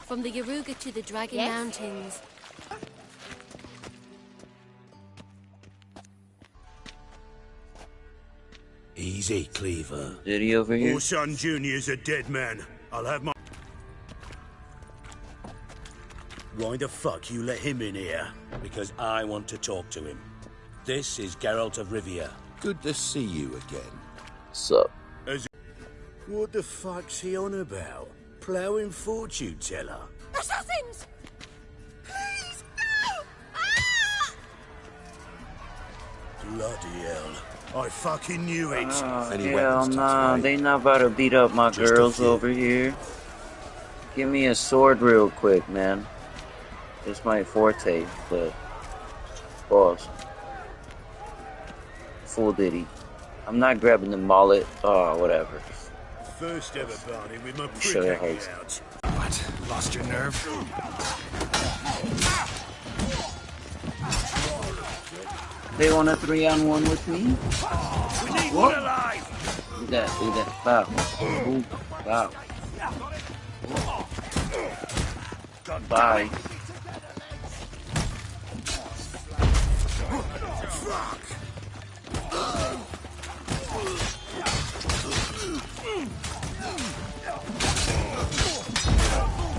From the Yaruga to the Dragon Mountains. Easy, Cleaver. Diddy over here? Orson Jr.'s a dead man. I'll have my... Why the fuck you let him in here? Because I want to talk to him. This is Geralt of Rivia. Good to see you again. Sup? What the fuck's he on about? Ploughing fortune teller? Assassins! Please, no! Ah! Bloody hell. I fucking knew it. Hell nah, they not about to beat up my girls over here. Give me a sword real quick, man. It's my forte, but... Boss. Full Diddy. I'm not grabbing the mullet. Oh, whatever. First ever bounty with my Show you prick how out. What? Lost your nerve? They want a 3-on-1 with me? We need one alive! Do that, do that. Bow. Ooh, bow. Bye. Fuck!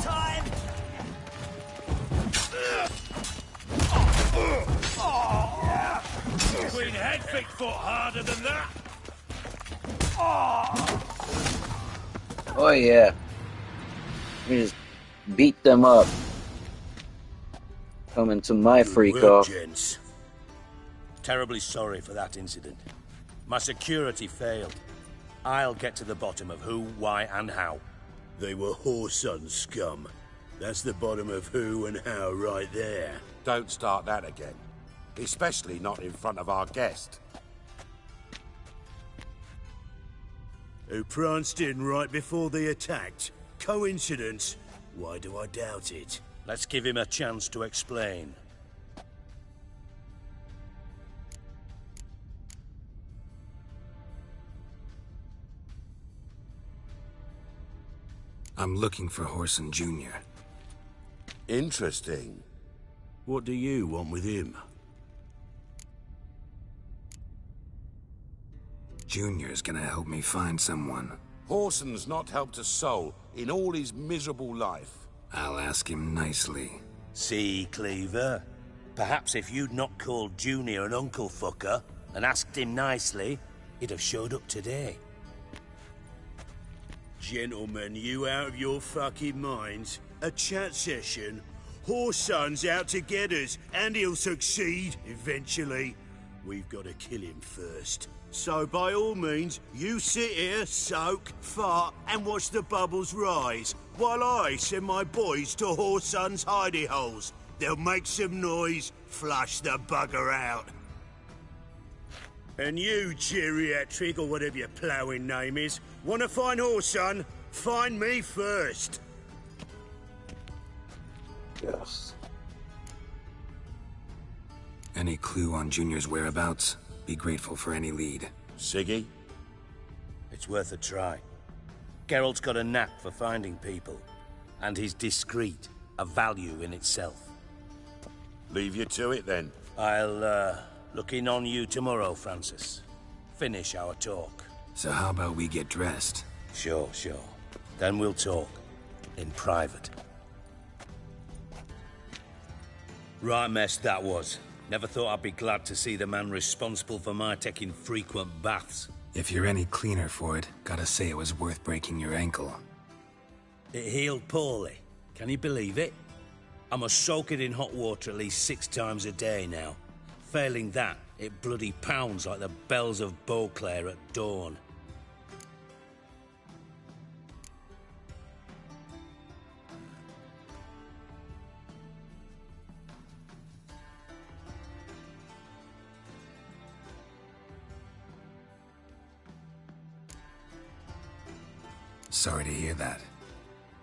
Time! Queen Hedvig fought harder than that! Oh yeah. We just beat them up. Coming to my freak off. Gents. Terribly sorry for that incident. My security failed. I'll get to the bottom of who, why, and how. They were whoreson scum. That's the bottom of who and how right there. Don't start that again. Especially not in front of our guest. Who pranced in right before they attacked. Coincidence? Why do I doubt it? Let's give him a chance to explain. I'm looking for Whoreson Jr. Interesting. What do you want with him? Junior's gonna help me find someone. Whoreson's not helped a soul in all his miserable life. I'll ask him nicely. See, Cleaver? Perhaps if you'd not called Junior an uncle fucker and asked him nicely, he'd have showed up today. Gentlemen, you out of your fucking minds? A chat session? Whoreson's out to get us, and he'll succeed, eventually. We've got to kill him first. So by all means, you sit here, soak, fart, and watch the bubbles rise, while I send my boys to Whoreson's hidey holes. They'll make some noise, flush the bugger out. And you, geriatric, or whatever your ploughing name is, want to find Whoreson? Find me first. Yes. Any clue on Junior's whereabouts? Be grateful for any lead. Siggy? It's worth a try. Geralt's got a knack for finding people, and he's discreet, a value in itself. Leave you to it then. I'll, look in on you tomorrow, Francis. Finish our talk. So how about we get dressed? Sure. Then we'll talk. In private. Right mess that was. Never thought I'd be glad to see the man responsible for my taking frequent baths. If you're any cleaner for it, gotta say it was worth breaking your ankle. It healed poorly. Can you believe it? I must soak it in hot water at least 6 times a day now. Failing that, it bloody pounds like the bells of Beauclair at dawn. Sorry to hear that.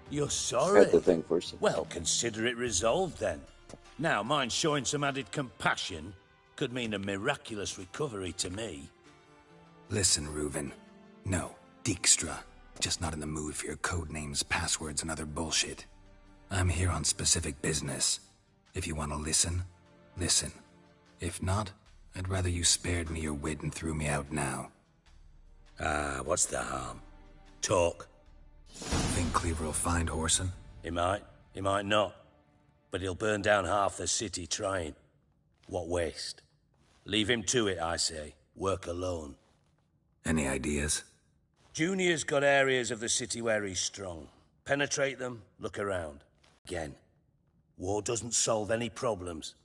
You're I sorry? had to think for a second. Well, consider it resolved then. Now, mind showing some added compassion could mean a miraculous recovery to me. Listen, Reuven. No, Dijkstra. Just not in the mood for your code names, passwords, and other bullshit. I'm here on specific business. If you want to listen, listen. If not, I'd rather you spared me your wit and threw me out now. What's the harm? Talk. Think Cleaver will find Whoreson? He might not. But he'll burn down half the city trying. What waste? Leave him to it, I say. Work alone. Any ideas? Junior's got areas of the city where he's strong. Penetrate them, look around. Again, war doesn't solve any problems.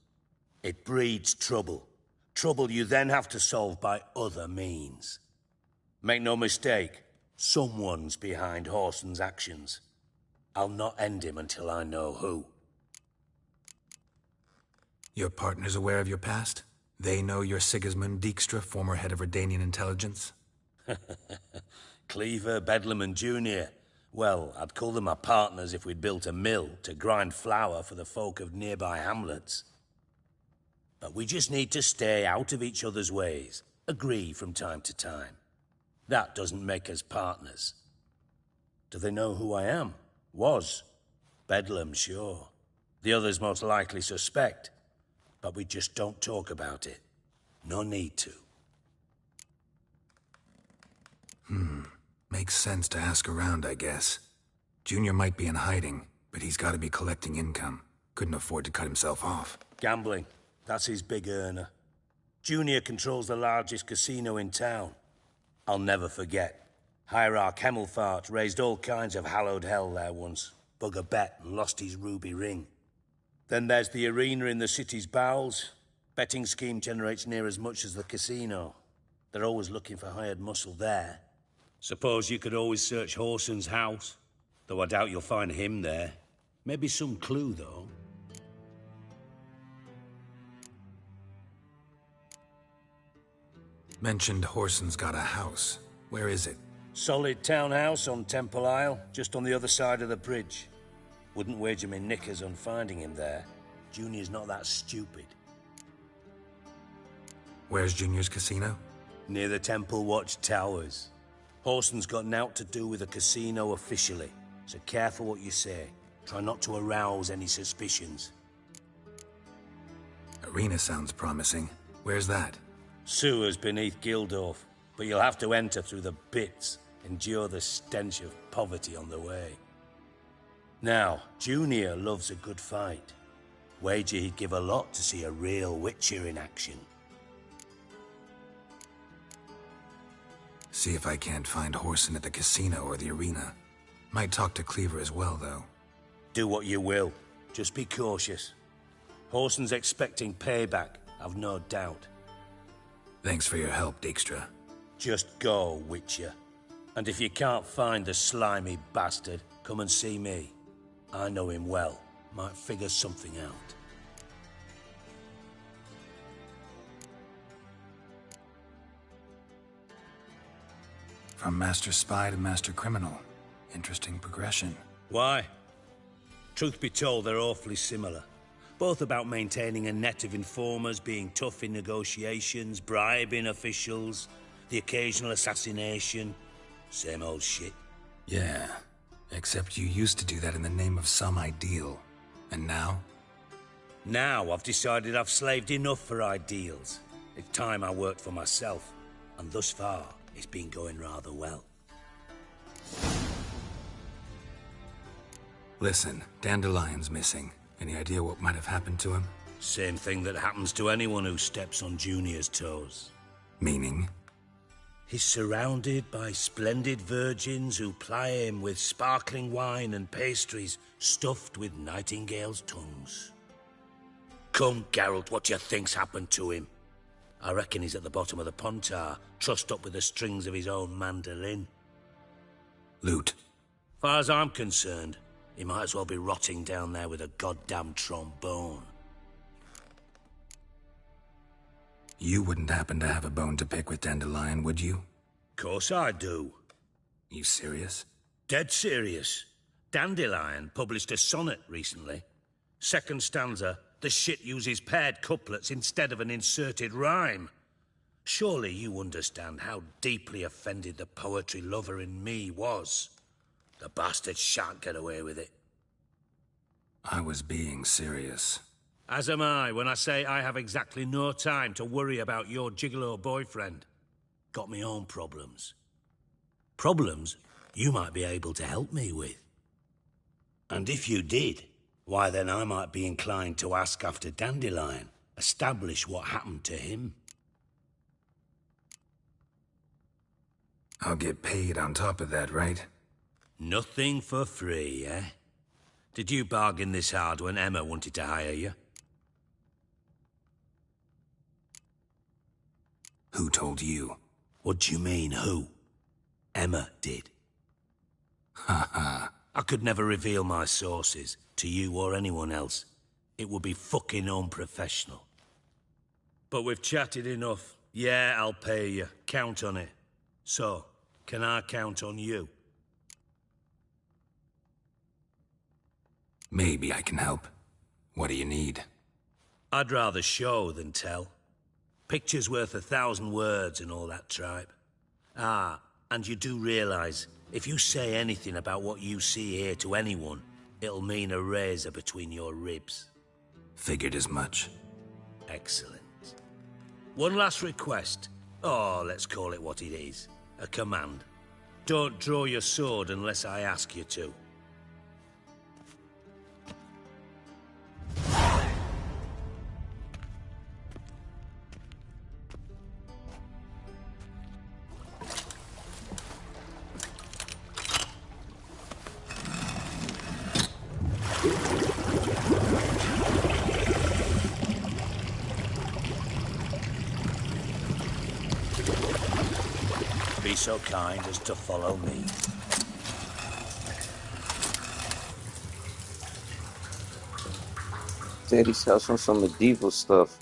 It breeds trouble. Trouble you then have to solve by other means. Make no mistake, someone's behind Whoreson's actions. I'll not end him until I know who. Your partner's aware of your past? They know you're Sigismund Dijkstra, former head of Redanian intelligence? Cleaver, Bedlam and Junior. Well, I'd call them my partners if we'd built a mill to grind flour for the folk of nearby hamlets. But we just need to stay out of each other's ways. Agree from time to time. That doesn't make us partners. Do they know who I am? Was. Bedlam, sure. The others most likely suspect. But we just don't talk about it. No need to. Makes sense to ask around, I guess. Junior might be in hiding, but he's got to be collecting income. Couldn't afford to cut himself off. Gambling. That's his big earner. Junior controls the largest casino in town. I'll never forget. Hierarch Hemmelfart raised all kinds of hallowed hell there once. Bug a bet and lost his ruby ring. Then there's the arena in the city's bowels. Betting scheme generates near as much as the casino. They're always looking for hired muscle there. Suppose you could always search Whoreson's house. Though I doubt you'll find him there. Maybe some clue, though. Mentioned Whoreson's got a house. Where is it? Solid townhouse on Temple Isle, just on the other side of the bridge. Wouldn't wager me knickers on finding him there. Junior's not that stupid. Where's Junior's casino? Near the Temple Watch Towers. Whoreson's got nought to do with the casino officially, so careful what you say. Try not to arouse any suspicions. Arena sounds promising. Where's that? Sewers beneath Gildorf, but you'll have to enter through the bits, endure the stench of poverty on the way. Now, Junior loves a good fight. Wager he'd give a lot to see a real Witcher in action. See if I can't find Whoreson at the casino or the arena. Might talk to Cleaver as well, though. Do what you will. Just be cautious. Whoreson's expecting payback, I've no doubt. Thanks for your help, Dijkstra. Just go, Witcher. And if you can't find the slimy bastard, come and see me. I know him well. Might figure something out. From Master Spy to Master Criminal. Interesting progression. Why? Truth be told, they're awfully similar. Both about maintaining a net of informers, being tough in negotiations, bribing officials, the occasional assassination. Same old shit. Yeah, except you used to do that in the name of some ideal. And now? Now I've decided I've slaved enough for ideals. It's time I worked for myself. And thus far, it's been going rather well. Listen, Dandelion's missing. Any idea what might have happened to him? Same thing that happens to anyone who steps on Junior's toes. Meaning? He's surrounded by splendid virgins who ply him with sparkling wine and pastries stuffed with nightingales' tongues. Come, Geralt, what do you think's happened to him? I reckon he's at the bottom of the Pontar, trussed up with the strings of his own mandolin. Loot. Far as I'm concerned, he might as well be rotting down there with a goddamn trombone. You wouldn't happen to have a bone to pick with Dandelion, would you? Course I do. You serious? Dead serious. Dandelion published a sonnet recently. Second stanza, the shit uses paired couplets instead of an inserted rhyme. Surely you understand how deeply offended the poetry lover in me was. The bastard shan't get away with it. I was being serious. As am I when I say I have exactly no time to worry about your gigolo boyfriend. Got me own problems. Problems you might be able to help me with. And if you did, why then I might be inclined to ask after Dandelion, establish what happened to him. I'll get paid on top of that, right? Nothing for free, eh? Did you bargain this hard when Emma wanted to hire you? Who told you? What do you mean, who? Emma did. Ha ha. I could never reveal my sources to you or anyone else. It would be fucking unprofessional. But we've chatted enough. Yeah, I'll pay you. Count on it. So, can I count on you? Maybe I can help. What do you need? I'd rather show than tell. Picture's worth 1,000 words and all that tripe. Ah, and you do realize, if you say anything about what you see here to anyone, it'll mean a razor between your ribs. Figured as much. Excellent. One last request. Oh, let's call it what it is. A command. Don't draw your sword unless I ask you to. Be so kind as to follow me. Diddy's house on some medieval stuff.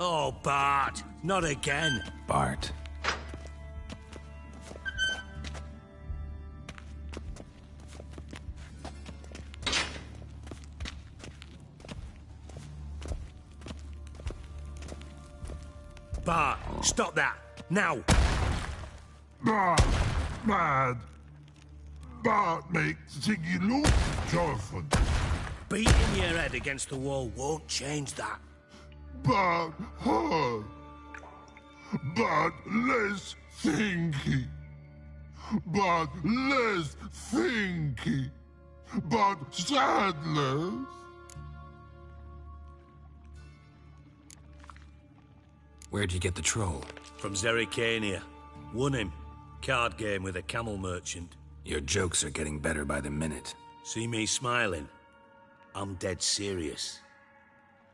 Oh, Bart! Not again! Bart. Bart, stop that! Now! Bart, mad. Bart makes Ziggy look joyful. Beating your head against the wall won't change that. Bart hard. Bart less thinky. Bart less thinky. Bart sadless. Where'd you get the troll? From Zerrikania. Won him. Card game with a camel merchant. Your jokes are getting better by the minute. See me smiling? I'm dead serious.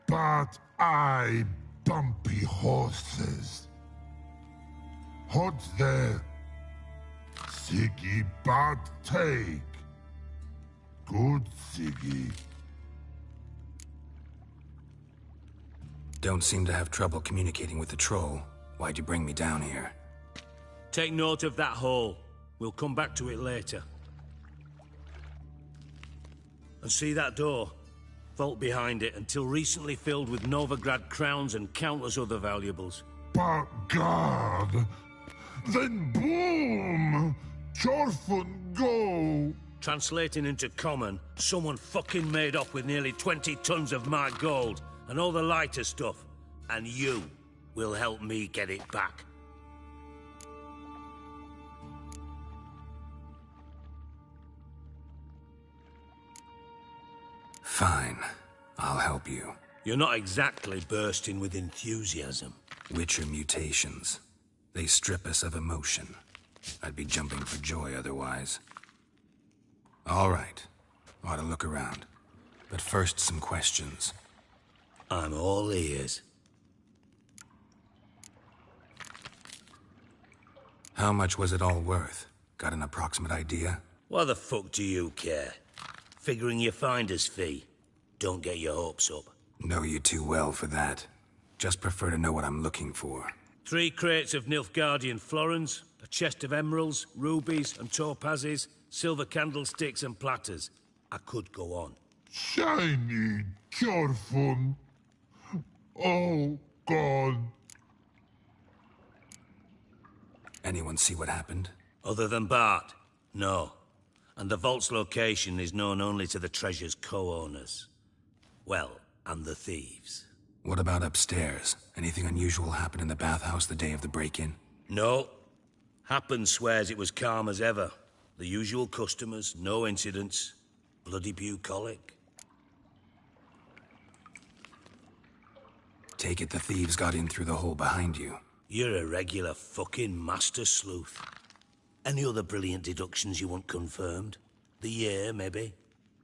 But I bumpy horses. Hot there. Siggy but take. Good Siggy. Don't seem to have trouble communicating with the troll. Why'd you bring me down here? Take note of that hole. We'll come back to it later. And see that door? Vault behind it, until recently filled with Novigrad crowns and countless other valuables. But God, then boom! Chorfun go! Translating into common, someone fucking made off with nearly 20 tons of my gold, and all the lighter stuff. And you will help me get it back. Fine. I'll help you. You're not exactly bursting with enthusiasm. Witcher mutations. They strip us of emotion. I'd be jumping for joy otherwise. All right. Ought to look around. But first, some questions. I'm all ears. How much was it all worth? Got an approximate idea? Why the fuck do you care? Figuring your finder's fee. Don't get your hopes up. Know you too well for that. Just prefer to know what I'm looking for. 3 crates of Nilfgaardian florins, a chest of emeralds, rubies, and topazes, silver candlesticks and platters. I could go on. Shiny Chorfun. Oh, God. Anyone see what happened? Other than Bart? No. And the vault's location is known only to the treasure's co-owners. Well, and the thieves. What about upstairs? Anything unusual happen in the bathhouse the day of the break-in? No. Happen swears it was calm as ever. The usual customers, no incidents. Bloody bucolic. Take it the thieves got in through the hole behind you. You're a regular fucking master sleuth. Any other brilliant deductions you want confirmed? The year, maybe?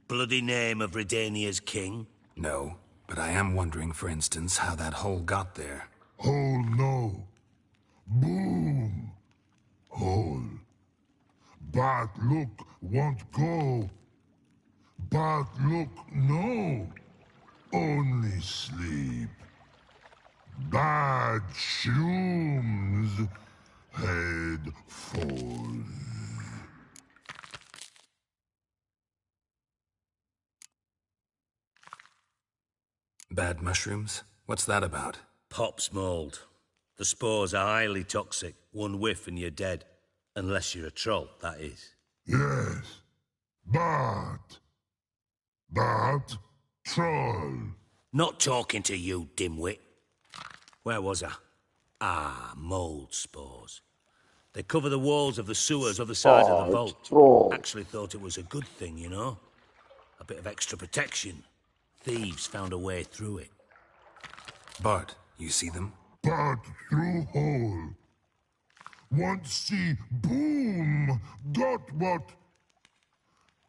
Bloody name of Redania's king? No, but I am wondering, for instance, how that hole got there. Hole no. Boom. Hole. But look won't go. But look no. Only sleep. Bad shrooms. Head falls. Bad mushrooms? What's that about? Pop's mold. The spores are highly toxic. One whiff and you're dead. Unless you're a troll, that is. Yes. But troll. Not talking to you, dimwit. Where was I? Ah, mold spores. They cover the walls of the sewers other side of the vault. Troll. Actually thought it was a good thing, you know? A bit of extra protection. Thieves found a way through it. Bart, you see them? But through hole. Want see boom. Got what?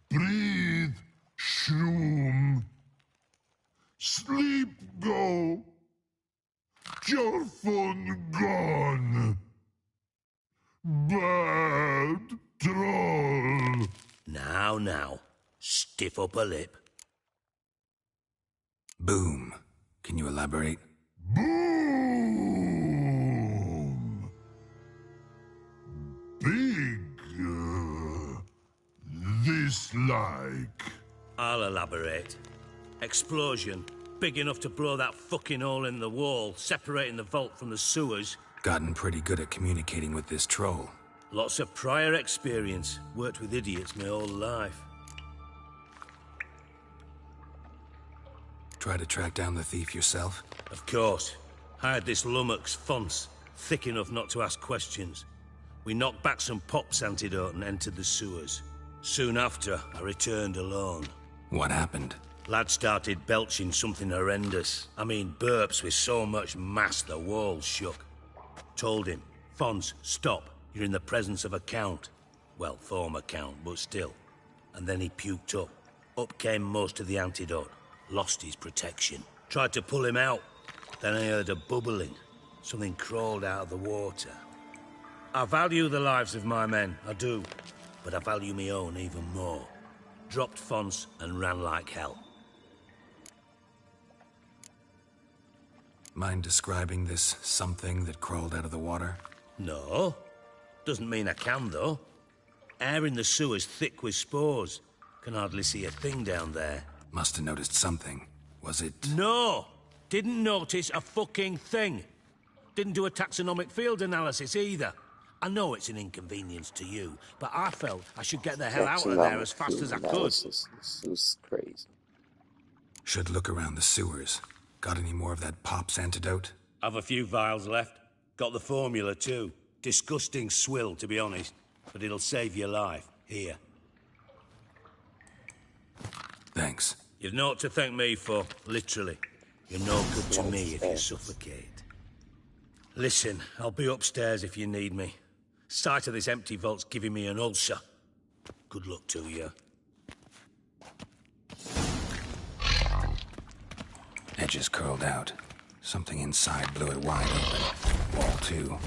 Breathe. Shroom. Sleep go. Your phone gone. Bad troll. Now. Stiff up a lip. Boom. Can you elaborate? Boom. Big. This like. I'll elaborate. Explosion. Big enough to blow that fucking hole in the wall, separating the vault from the sewers. Gotten pretty good at communicating with this troll. Lots of prior experience. Worked with idiots my whole life. Try to track down the thief yourself? Of course. Hired this lummox, Fons, thick enough not to ask questions. We knocked back some Pop's antidote and entered the sewers. Soon after, I returned alone. What happened? Lad started belching something horrendous. I mean, burps with so much mass the walls shook. Told him, Fons, stop. You're in the presence of a count. Well, former count, but still. And then he puked up. Up came most of the antidote. Lost his protection. Tried to pull him out. Then I heard a bubbling. Something crawled out of the water. I value the lives of my men, I do. But I value my own even more. Dropped Fons and ran like hell. Mind describing this something that crawled out of the water? No. Doesn't mean I can, though. Air in the sewer's thick with spores. Can hardly see a thing down there. Must have noticed something. Was it... No! Didn't notice a fucking thing. Didn't do a taxonomic field analysis either. I know it's an inconvenience to you, but I felt I should get the hell out of there as fast as I could. This is crazy. Should look around the sewers. Got any more of that Pop's antidote? I've a few vials left. Got the formula too. Disgusting swill, to be honest. But it'll save your life. Here. Thanks. You've naught to thank me for, literally. You're no good to me if you suffocate. Listen, I'll be upstairs if you need me. Sight of this empty vault's giving me an ulcer. Good luck to you. Edges curled out. Something inside blew it wide open. Wall too.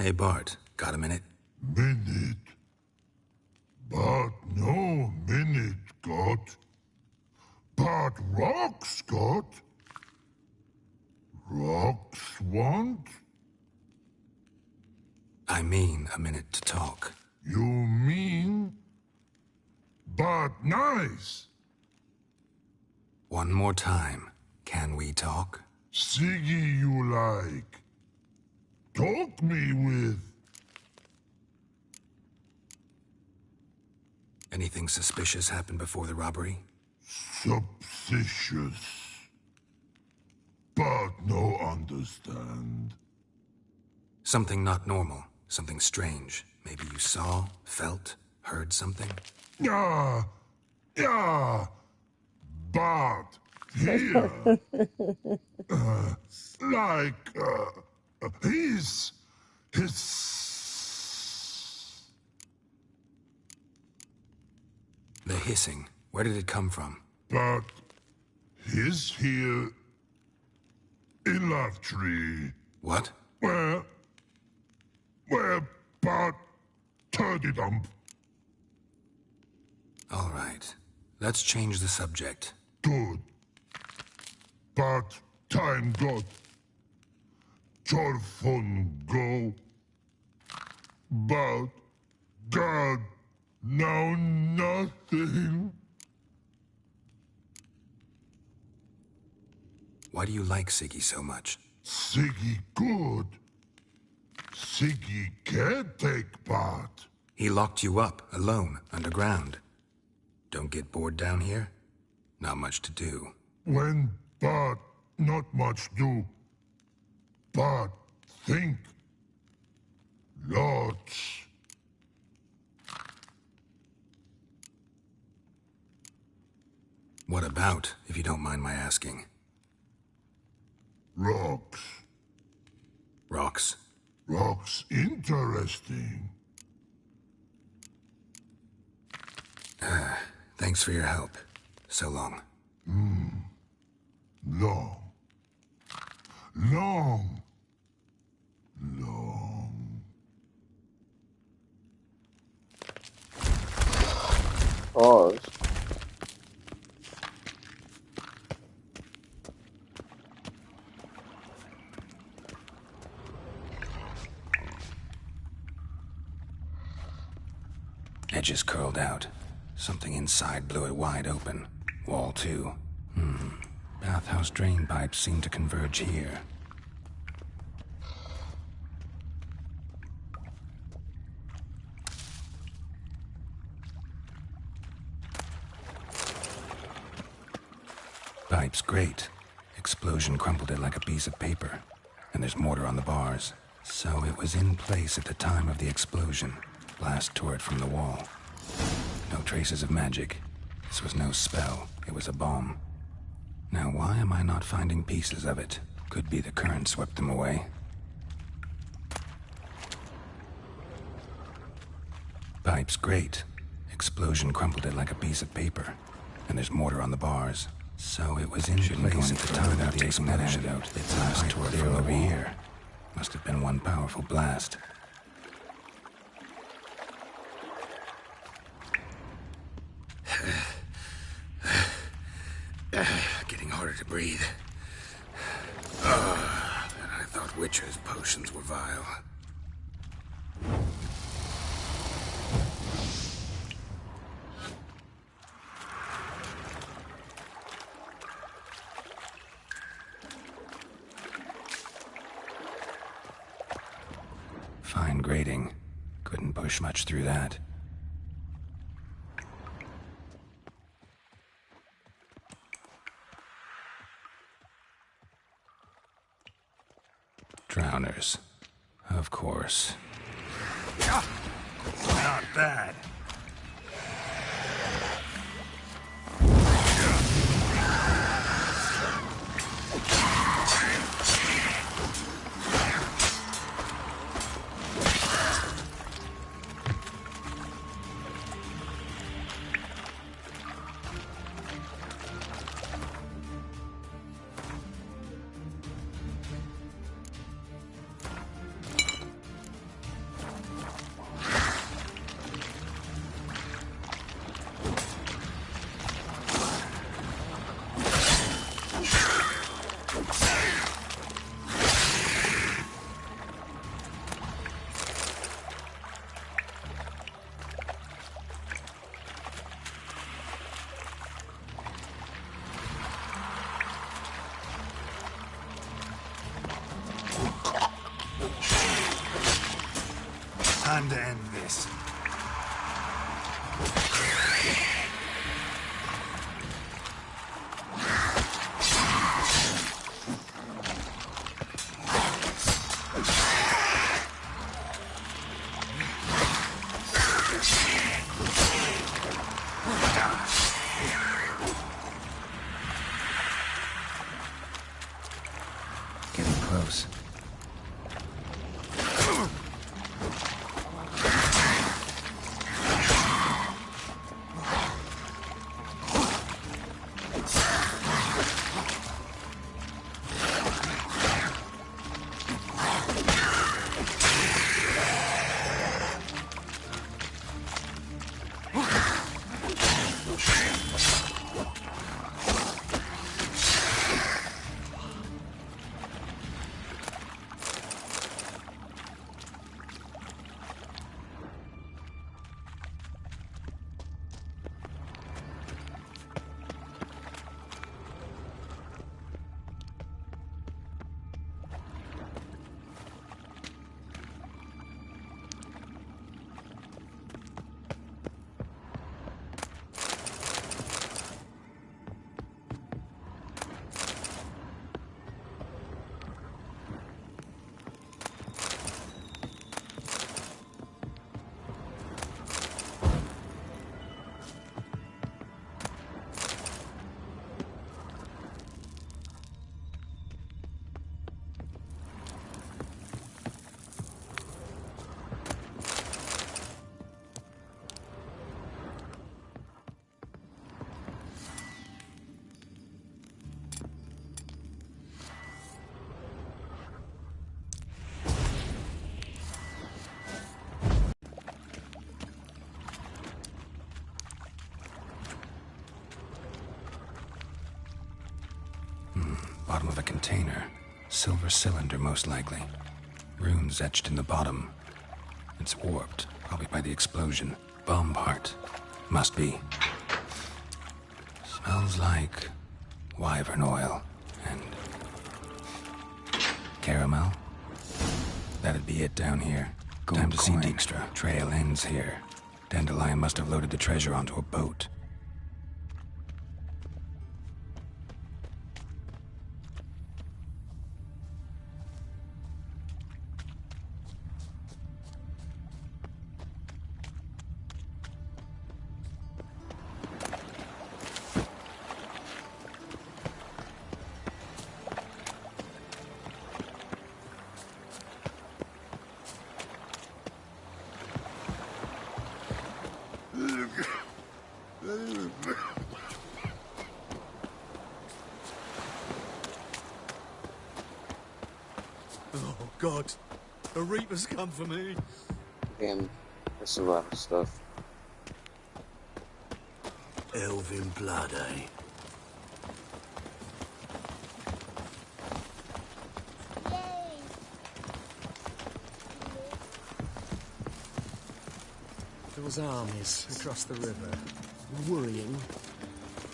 Hey, Bart, got a minute? Minute. But no minute got. But rocks got. Rocks want? I mean a minute to talk. You mean? But nice. One more time. Can we talk? Siggy you like. Talk me with. Anything suspicious happened before the robbery? Suspicious. But no understand. Something not normal. Something strange. Maybe you saw, felt, heard something? Yeah. Yeah. But here. His. The hissing. Where did it come from? But he's here in Love Tree. What? Where but Turdy Dump. All right. Let's change the subject. Good. But time got. Jorfun go. But God now nothing. Why do you like Siggy so much? Siggy good. Siggy can't take part. He locked you up, alone, underground. Don't get bored down here? Not much to do. When but not much do. But think. Lots. What about, if you don't mind my asking? Rocks. Rocks? Rocks interesting. Thanks for your help. So long. Long. Long. Long. Pause. Edges curled out. Something inside blew it wide open. Wall too. Bathhouse drain pipes seem to converge here. Pipes great. Explosion crumpled it like a piece of paper. And there's mortar on the bars. So it was in place at the time of the explosion. Blast tore it from the wall. No traces of magic. This was no spell. It was a bomb. Now why am I not finding pieces of it? Could be the current swept them away. Pipes great. Explosion crumpled it like a piece of paper. And there's mortar on the bars. So it was in place at the time of the explosion. Its blast tore it from over here. Must have been one powerful blast. Getting harder to breathe. I thought Witcher's potions were vile. Fine grating. Couldn't push much through that. Drowners. Of course. Not bad. to end this. Getting close. Bottom of a container. Silver cylinder, most likely. Runes etched in the bottom. It's warped, probably by the explosion. Bomb part. Must be. Smells like wyvern oil and caramel. That'd be it down here. Time to see Dijkstra. Trail ends here. Dandelion must have loaded the treasure onto a boat. Oh, God. The Reaper's come for me. Damn, that's a lot of stuff. Elven blood, eh? Those armies across the river. Worrying.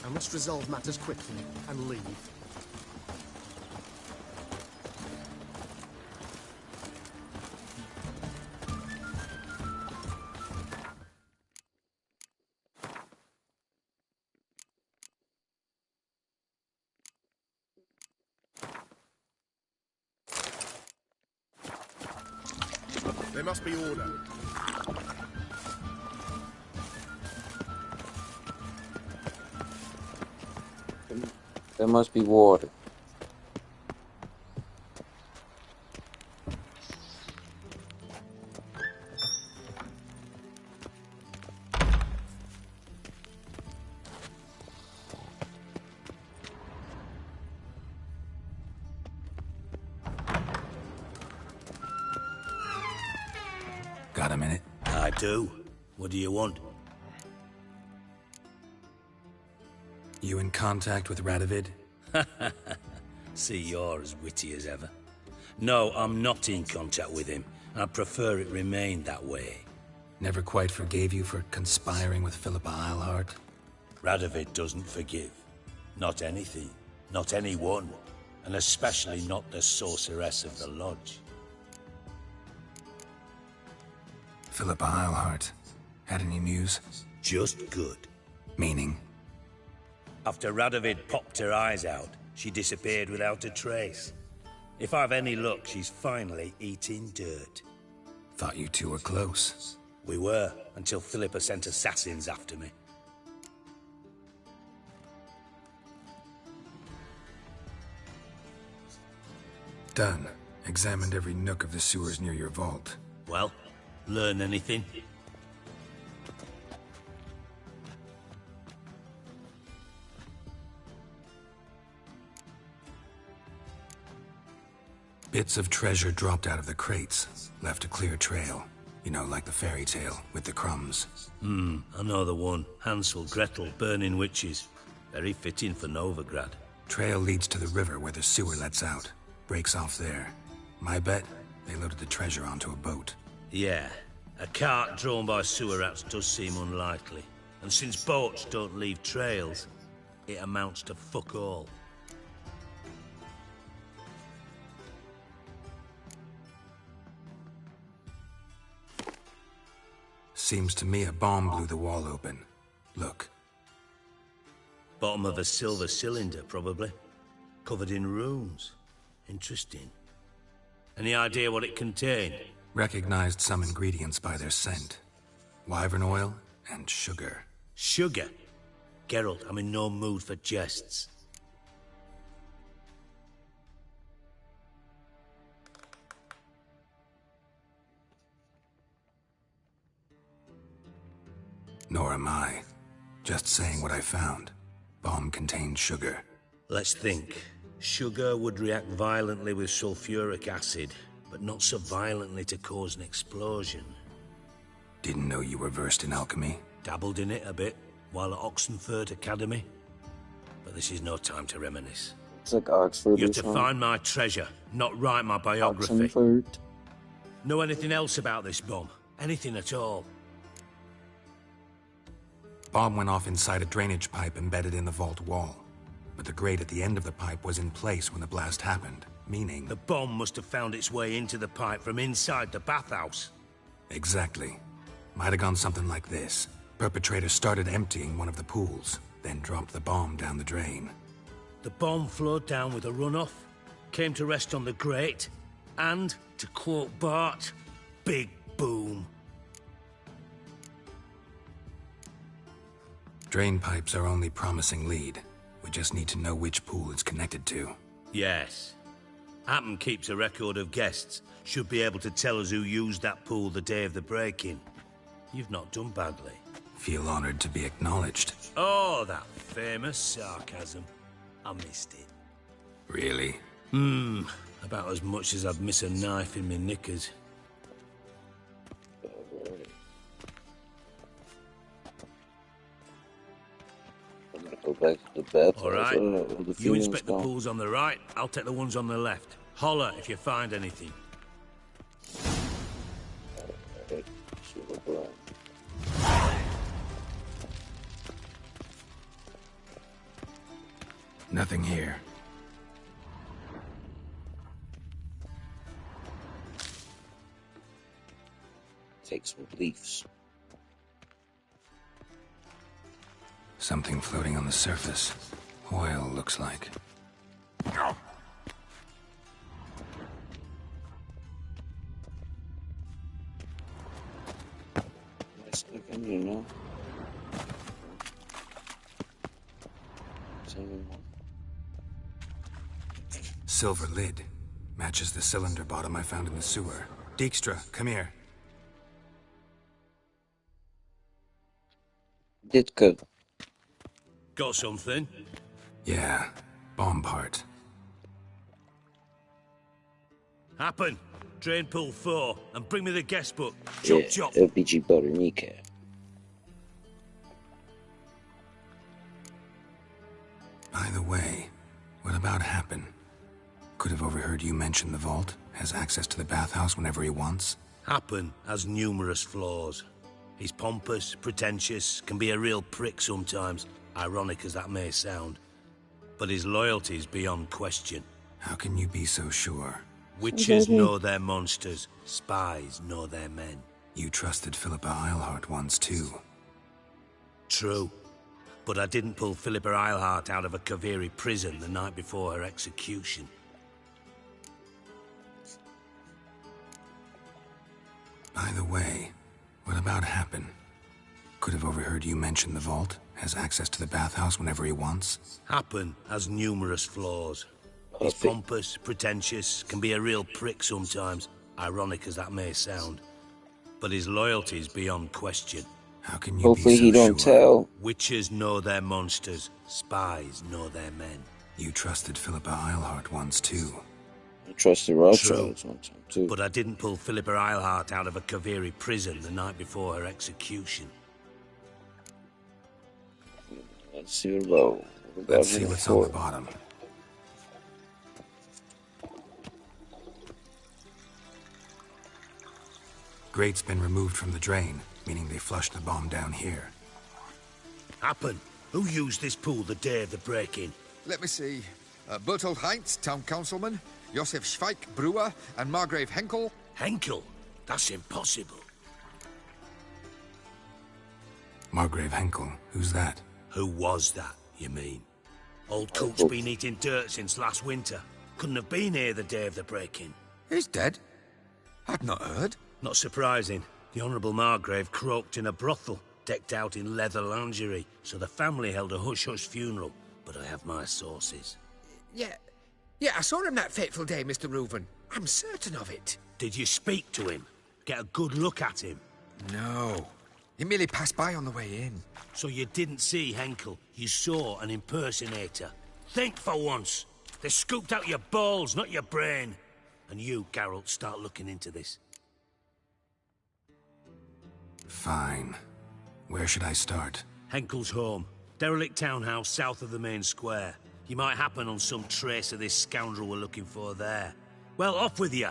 I must resolve matters quickly and leave. There must be order. There must be water. Got a minute? I do. What do you want? You in contact with Radovid? See, you're as witty as ever. No, I'm not in contact with him. I prefer it remained that way. Never quite forgave you for conspiring with Philippa Eilhart? Radovid doesn't forgive. Not anything. Not anyone. And especially not the sorceress of the Lodge. Philippa Eilhart. Had any news? Just good. Meaning? After Radovid popped her eyes out, she disappeared without a trace. If I've any luck, she's finally eating dirt. Thought you two were close. We were, until Philippa sent assassins after me. Done. Examined every nook of the sewers near your vault. Well, learn anything? Bits of treasure dropped out of the crates, left a clear trail. You know, like the fairy tale, with the crumbs. I know the one. Hansel, Gretel, burning witches. Very fitting for Novigrad. Trail leads to the river where the sewer lets out. Breaks off there. My bet, they loaded the treasure onto a boat. Yeah. A cart drawn by sewer rats does seem unlikely. And since boats don't leave trails, it amounts to fuck all. Seems to me a bomb blew the wall open. Look. Bottom of a silver cylinder, probably. Covered in runes. Interesting. Any idea what it contained? Recognized some ingredients by their scent. Wyvern oil and sugar. Sugar? Geralt, I'm in no mood for jests. Nor am I. Just saying what I found. Bomb contained sugar. Let's think. Sugar would react violently with sulfuric acid, but not so violently to cause an explosion. Didn't know you were versed in alchemy. Dabbled in it a bit, while at Oxenford Academy. But this is no time to reminisce. It's like Oxford. You have to find my treasure, not write my biography. Oxenford. Know anything else about this bomb? Anything at all? Bomb went off inside a drainage pipe embedded in the vault wall. But the grate at the end of the pipe was in place when the blast happened, meaning... The bomb must have found its way into the pipe from inside the bathhouse. Exactly. Might have gone something like this. Perpetrator started emptying one of the pools, then dropped the bomb down the drain. The bomb flowed down with a runoff, came to rest on the grate, and, to quote Bart, big boom. Drain pipes are only promising lead. We just need to know which pool it's connected to. Yes. Happen keeps a record of guests. Should be able to tell us who used that pool the day of the break-in. You've not done badly. Feel honored to be acknowledged. Oh, that famous sarcasm. I missed it. Really? About as much as I'd miss a knife in my knickers. Go back to the bathhouse. All right. The You inspect the pools on the right, I'll take the ones on the left. Holler if you find anything. Nothing here. Take some leaves. Something floating on the surface. Oil, looks like. Let's look in here now. Silver lid. Matches the cylinder bottom I found in the sewer. Dijkstra, come here. Ditka. Got something? Yeah, bomb part. Happen. Drain pool 4, and bring me the guest book. Chop, Yeah, chop. LPG butter kneecap. By the way, what about Happen? Could have overheard you mention the vault. Has access to the bathhouse whenever he wants. Happen has numerous flaws. He's pompous, pretentious, can be a real prick sometimes, ironic as that may sound. But his loyalty is beyond question. How can you be so sure? Witches know their monsters, spies know their men. You trusted Philippa Eilhart once, too. True. But I didn't pull Philippa Eilhart out of a Kaviri prison the night before her execution. By the way, what about Happen? Could have overheard you mention the vault, has access to the bathhouse whenever he wants. Happen has numerous flaws. He's pompous, pretentious, can be a real prick sometimes, ironic as that may sound. But his loyalty's beyond question. How can you Hopefully be so he don't sure? tell. Witches know their monsters, spies know their men. You trusted Philippa Eilhart once, too. I trusted Rothschilds one time too. But I didn't pull Philippa Eilhart out of a Kaviri prison the night before her execution. Let's see what about. Let's see what's on the bottom. Grate's been removed from the drain, meaning they flushed the bomb down here. Happen. Who used this pool the day of the break-in? Let me see. Bertold Heinz, town councilman, Josef Schweik, brewer, and Margrave Henkel. Henkel? That's impossible. Margrave Henkel? Who's that? Who was that, you mean? Old Cook's been eating dirt since last winter. Couldn't have been here the day of the break-in. He's dead? I'd not heard. Not surprising. The Honourable Margrave croaked in a brothel, decked out in leather lingerie, so the family held a hush-hush funeral. But I have my sources. Yeah, I saw him that fateful day, Mr. Reuven. I'm certain of it. Did you speak to him? Get a good look at him? No. He merely passed by on the way in. So you didn't see Henkel, you saw an impersonator. Think for once. They scooped out your balls, not your brain. And you, Geralt, start looking into this. Fine. Where should I start? Henkel's home. Derelict townhouse south of the main square. You might happen on some trace of this scoundrel we're looking for there. Well, off with you.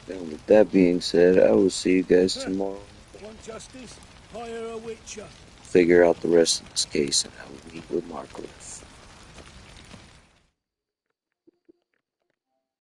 And with that being said, I will see you guys tomorrow. Want justice? Hire a witcher. Figure out the rest of this case and I will meet with Markleff.